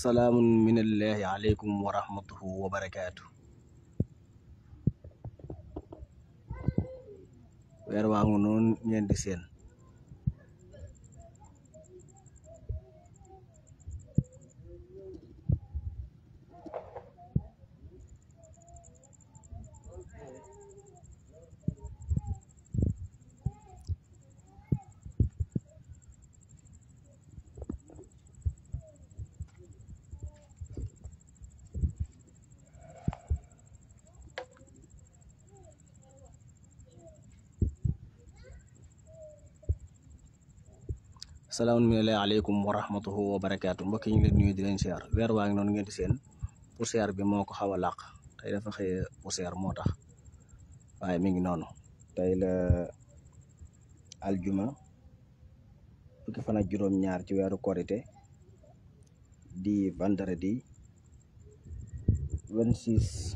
salaamun minallahi aleykum wa rahmatuhu wa barakaatu. weer waa ngi noonu ngeen di seen salaamun minallahi aleykum wa rahmatuhu wa barakaatu. mbokk yi ñu ngi leen nuyu di leen siyaar. weer waa ngi noonu ngeen di seen poussière bi moo ko xaw a làq tey dafa xëy poussière moo tax waaye mi ngi noonu. tey la aljuma fukki fan ak juróom-ñaar ci weeru korité di vendredi 26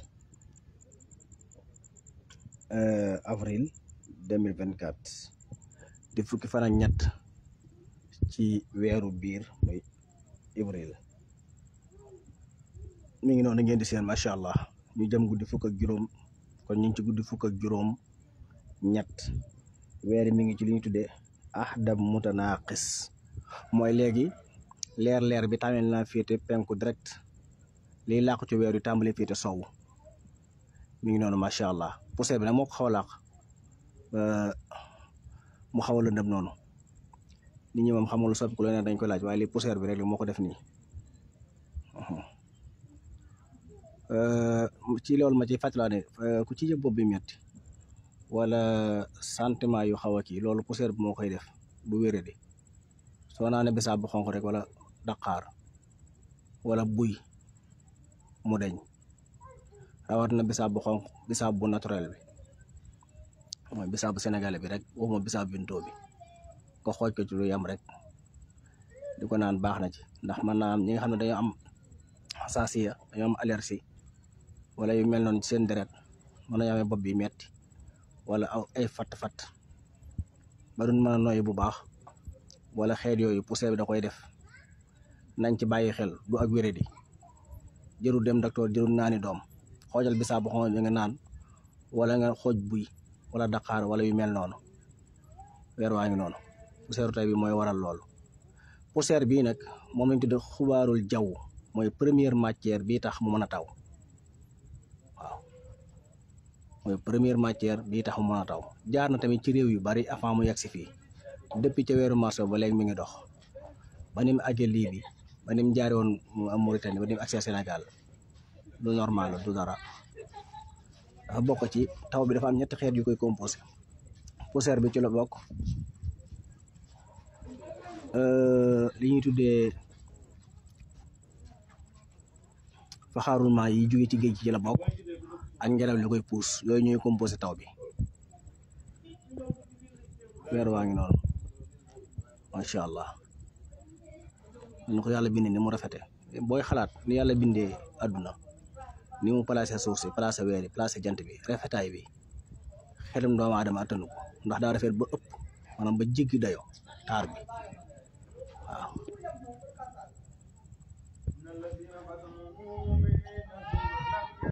avril 2024 di fukki fan ak ñett ci weeru biir muy avril. mi ngi noonu ngeen di seen macha allah ñu jëm guddi fukk ak juróom kon ñu ngi ci guddi fukk ak juróom ñett weer mi ngi ci li ñu tuddee ahdab mutanaqis mooy léegi leer bi tàmmeel naa féete penku direct liy làqu ci weer yu tàmbali féete sow. mi ngi noonu macha allah poussière bi nag moo ko xaw a làq mu xaw a lëndëm noonu. nit ñi moom xamul soppi ku leen dañ ko laaj waaye li poussière bi rek li moo ko def nii. ci loolu ma ci fàttalaa ne ku ci yëg bopp bi metti wala sentiment yu xaw a kii loolu poussière bi moo koy def bu wéré di soo naanee bisaab bu xonq rek wala daqaar wala buy mu deñ rawat na bisaab bu xonq bisaab bu naturel bi mooy bisaab bu sénégalais bi rek waxuma bisaab binto bi ko xooj ko ci lu yam rek di ko naan baax na ci ndax mën naa am ñi nga xam ne dañoo am xasaasiya dañoo am allergie wala yu mel noonu ci seen deret mën nañu amee bopp bi metti wala ay fatt-fatt ba duñ mën a noyyi bu baax wala xeet yooyu poussière bi da koy def nañ ci bàyyi xel du ak wéradi jërul dem docteur jërul naani doom xoojal bisaab bu xonq bi nga naan wala nga xooj buy wala daqaar wala yu mel noonu. weer waa ngi noonu poussière tey bi mooy waral loolu. poussière bii nag moom lañ tuddee xubaarul jaww mooy première matière bii tax mu mën a taw waaw mooy première matière bii tax mu mën a taw. jaar na tamit ci réew yu bari avant mu yegg si fii depuis ca weeru mars ba léegi mi ngi dox ba ni mu àggee lii bi ba ni mu jaaree woon Mauritanie ba ni mu àggee Sénégal du normal du dara. dafa bokk ci taw bi dafa am ñetti xeet yu koy composé poussière bi ci la bokk. li ñuy tuddee faxaarul maa yi jóge ci géej ci la bokk ak ngelaw li koy puus yooyu ñooy composé taw bi. weer waa ngi noonu macha allah nu ko yàlla bindee ni mu rafete booy xalaat ni yàlla bindee àdduna ni mu placé suuf si placé weer yi placé jant bi rafetaay bi xelum doomu aadama attanu ko ndax daa rafet ba ëpp maanaam ba jéggi dayo taar bi waaw.